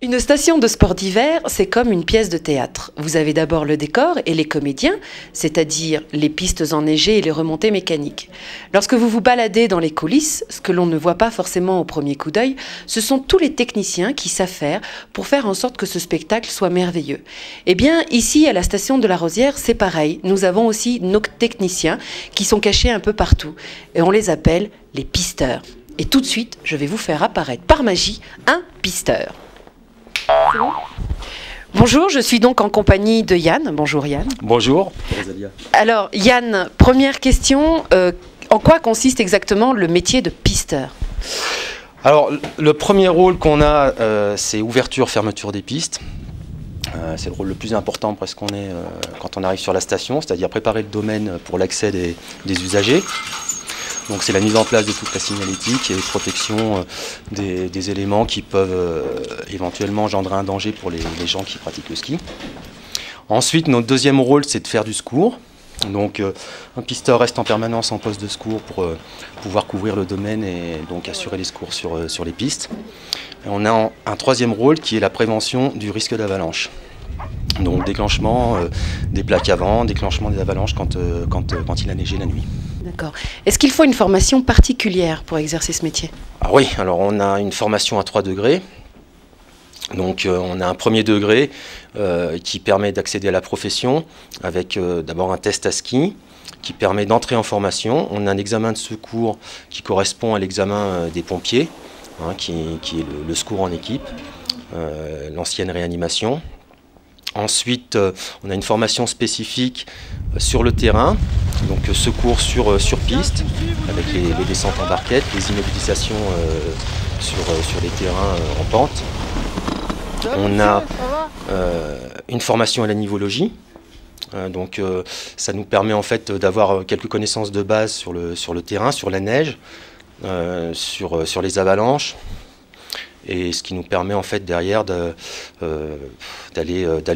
Une station de sport d'hiver, c'est comme une pièce de théâtre. Vous avez d'abord le décor et les comédiens, c'est-à-dire les pistes enneigées et les remontées mécaniques. Lorsque vous vous baladez dans les coulisses, ce que l'on ne voit pas forcément au premier coup d'œil, ce sont tous les techniciens qui savent faire pour faire en sorte que ce spectacle soit merveilleux. Eh bien, ici, à la station de la Rosière, c'est pareil. Nous avons aussi nos techniciens qui sont cachés un peu partout. Et on les appelle les pisteurs. Et tout de suite, je vais vous faire apparaître par magie un pisteur. Bonjour, je suis donc en compagnie de Yann. Bonjour Yann. Bonjour. Alors Yann, première question, en quoi consiste exactement le métier de pisteur? Alors le premier rôle qu'on a, c'est ouverture-fermeture des pistes. C'est le rôle le plus important parce qu'on est quand on arrive sur la station, c'est-à-dire préparer le domaine pour l'accès des usagers. Donc c'est la mise en place de toute la signalétique et protection des éléments qui peuvent éventuellement engendrer un danger pour les gens qui pratiquent le ski. Ensuite, notre deuxième rôle, c'est de faire du secours. Donc un pisteur reste en permanence en poste de secours pour pouvoir couvrir le domaine et donc assurer les secours sur les pistes. Et on a un troisième rôle qui est la prévention du risque d'avalanche. Donc déclenchement des plaques avant, déclenchement des avalanches quand il a neigé la nuit. D'accord. Est-ce qu'il faut une formation particulière pour exercer ce métier? Ah oui, alors on a une formation à 3 degrés. Donc on a un premier degré qui permet d'accéder à la profession avec d'abord un test à ski qui permet d'entrer en formation. On a un examen de secours qui correspond à l'examen des pompiers, qui est le secours en équipe, l'ancienne réanimation. Ensuite, on a une formation spécifique sur le terrain, donc secours sur piste, avec les descentes en barquette, les immobilisations sur les terrains en pente. On a une formation à la nivologie, donc ça nous permet en fait d'avoir quelques connaissances de base sur le terrain, sur la neige, sur les avalanches. Et ce qui nous permet en fait derrière d'aller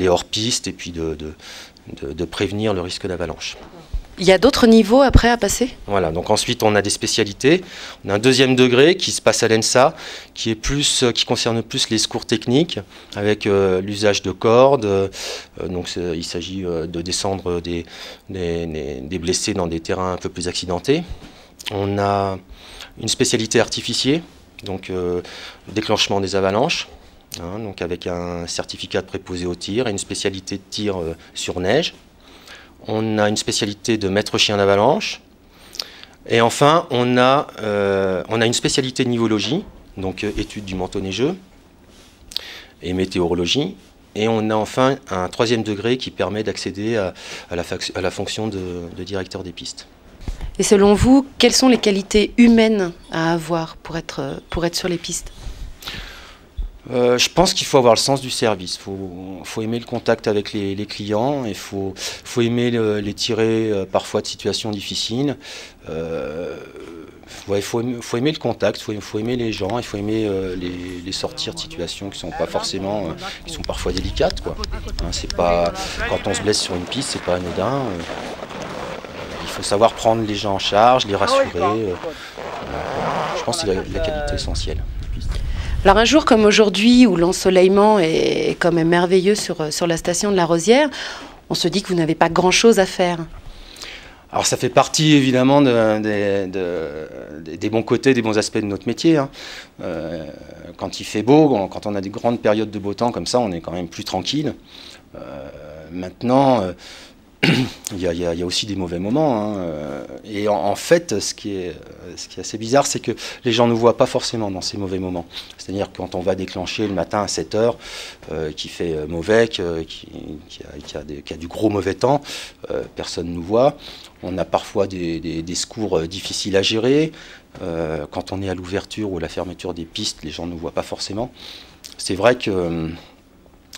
hors piste et puis de prévenir le risque d'avalanche. Il y a d'autres niveaux après à passer? Voilà, donc ensuite on a des spécialités. On a un deuxième degré qui se passe à l'ENSA, qui concerne plus les secours techniques, avec l'usage de cordes. Donc il s'agit de descendre des blessés dans des terrains un peu plus accidentés. On a une spécialité artificier. Donc déclenchement des avalanches, donc avec un certificat de préposé au tir et une spécialité de tir sur neige. On a une spécialité de maître chien d'avalanche. Et enfin, on a une spécialité de nivologie, donc étude du manteau neigeux et météorologie. Et on a enfin un troisième degré qui permet d'accéder à la fonction de directeur des pistes. Et selon vous, quelles sont les qualités humaines à avoir pour être sur les pistes? Je pense qu'il faut avoir le sens du service. Faut aimer le contact avec les clients. Il faut aimer les tirer parfois de situations difficiles. Il faut aimer le contact, il faut aimer les gens, il faut aimer les sortir de situations qui sont pas forcément, qui sont parfois délicates, quoi. C'est pas, quand on se blesse sur une piste, c'est pas anodin. Il faut savoir prendre les gens en charge, les rassurer. Je pense que c'est la qualité essentielle. Alors un jour comme aujourd'hui, où l'ensoleillement est quand même merveilleux sur la station de la Rosière, on se dit que vous n'avez pas grand-chose à faire. Alors ça fait partie évidemment des bons côtés, des bons aspects de notre métier. Quand il fait beau, quand on a des grandes périodes de beau temps comme ça, on est quand même plus tranquille. Maintenant, il y a aussi des mauvais moments. Et en fait, ce qui est assez bizarre, c'est que les gens ne voient pas forcément dans ces mauvais moments. C'est-à-dire que quand on va déclencher le matin à 7 h, qui fait mauvais, qui a du gros mauvais temps, personne ne nous voit. On a parfois des secours difficiles à gérer. Quand on est à l'ouverture ou à la fermeture des pistes, les gens ne nous voient pas forcément. C'est vrai qu'il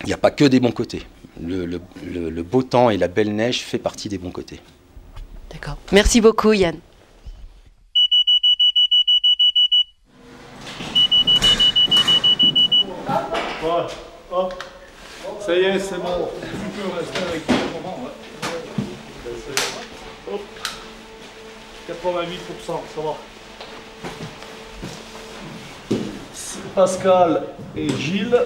n'y a pas que des bons côtés. Le beau temps et la belle neige fait partie des bons côtés. D'accord. Merci beaucoup Yann. Hop. Ça y est, c'est bon. Tu peux rester avec lui un moment. Hop. 88%, ça va. Pascal et Gilles.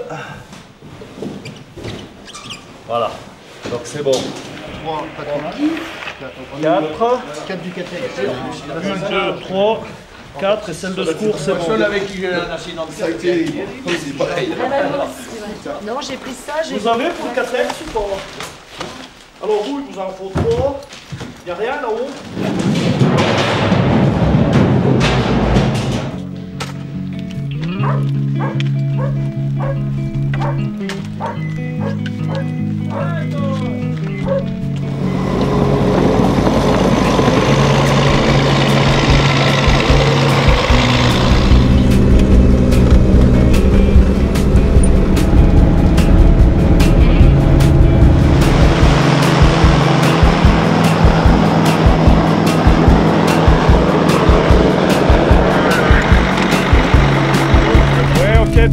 Voilà. Donc c'est bon. 3, 4 du café. 1, 2, 3, 4 et celle de secours, c'est bon. Seul avec qui j'ai un accident de cardiaque. C'est pareil. Non, j'ai pris ça, j'ai... Vous avez pour le 4X ou pas? Alors vous, il vous en faut 3. Il n'y a rien là-haut?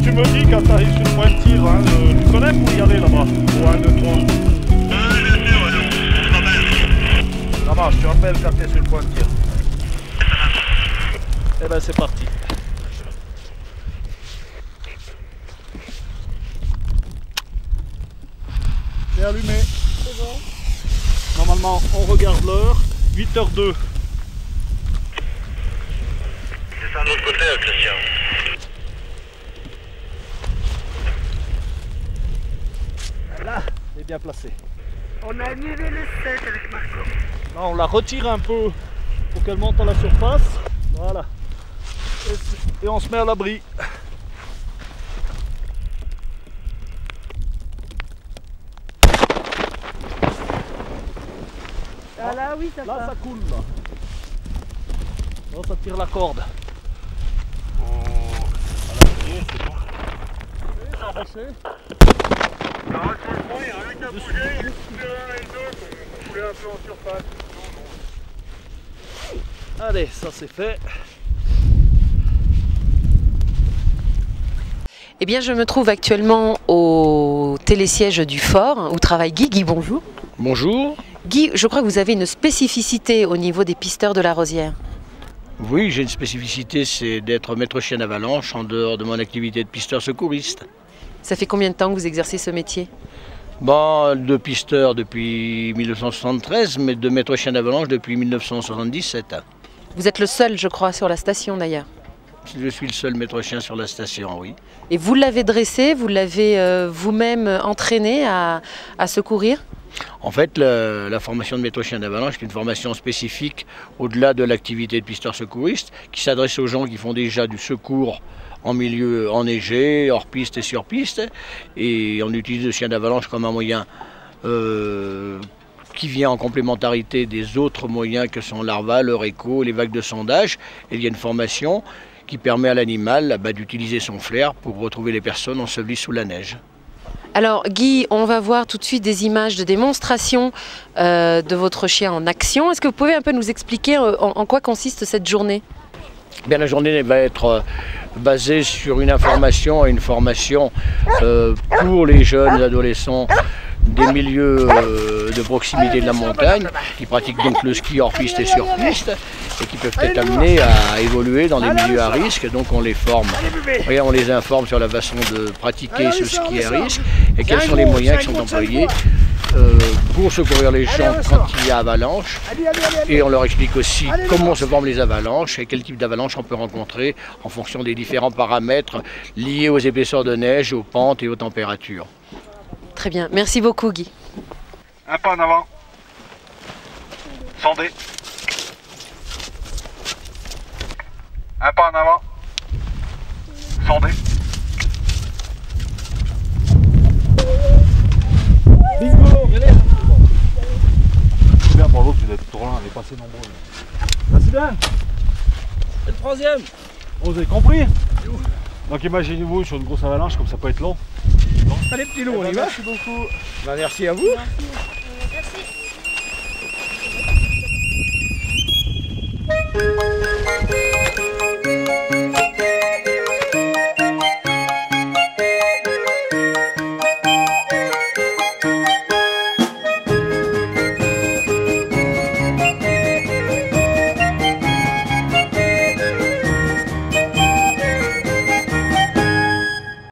Tu me dis quand tu arrives sur le point de tir, hein, tu connais pour y aller là-bas? Au 1, 2, 3. Ça marche, tu appelles quand tu es sur le point de tir. Eh ben c'est parti. C'est allumé. C'est bon. Normalement on regarde l'heure, 8h02. C'est un autre côté, Christian. Là, il est bien placé. On a annulé le 7 avec Marco. Là, on la retire un peu pour qu'elle monte à la surface. Voilà. Et on se met à l'abri. Ah là, oui, ça Là, part. ça coule. Là. Là, ça tire la corde. C'est bon. Ça a baissé. Non, sur le fond, il y a rien qui a bougé, il est coupé l'un et l'autre, on voulait un peu en surface. Allez, ça c'est fait. Eh bien, je me trouve actuellement au télésiège du fort où travaille Guy. Guy, bonjour. Bonjour. Guy, je crois que vous avez une spécificité au niveau des pisteurs de la Rosière. Oui, j'ai une spécificité, c'est d'être maître chien d'avalanche en dehors de mon activité de pisteur secouriste. Ça fait combien de temps que vous exercez ce métier? Bon, de pisteur depuis 1973, mais de maître chien d'avalanche depuis 1977. Vous êtes le seul, je crois, sur la station d'ailleurs. Je suis le seul maître chien sur la station, oui. Et vous l'avez dressé, vous l'avez vous-même entraîné à secourir? En fait, la formation de maître chien d'avalanche est une formation spécifique au-delà de l'activité de pisteur secouriste qui s'adresse aux gens qui font déjà du secours en milieu enneigé, hors piste et sur piste. Et on utilise le chien d'avalanche comme un moyen qui vient en complémentarité des autres moyens que sont l'arval, le réco, les vagues de sondage. Et il y a une formation qui permet à l'animal d'utiliser son flair pour retrouver les personnes ensevelies sous la neige. Alors Guy, on va voir tout de suite des images de démonstration de votre chien en action. Est-ce que vous pouvez un peu nous expliquer en quoi consiste cette journée? Bien, la journée va être basée sur une information et une formation pour les jeunes adolescents des milieux de proximité de la montagne qui pratiquent donc le ski hors piste et sur piste et qui peuvent être amenés à évoluer dans des milieux à risque. Donc on les forme, et on les informe sur la façon de pratiquer ce ski à risque et quels sont les moyens qui sont employés pour secourir les gens quand il y a avalanche. Et on leur explique aussi comment se forment les avalanches et quel type d'avalanche on peut rencontrer en fonction des différents paramètres liés aux épaisseurs de neige, aux pentes et aux températures. Très bien, merci beaucoup Guy. Un pas en avant. Sondé. Un pas en avant. Sondé. Bingo! C'est bien, bravo, vous êtes trop loin, elle est passée nombreux. C'est bien. C'est le troisième. Vous avez compris? Donc imaginez-vous sur une grosse avalanche comme ça peut être long. Allez petit loup, on y va. Merci beaucoup. Bah, merci à vous. Merci.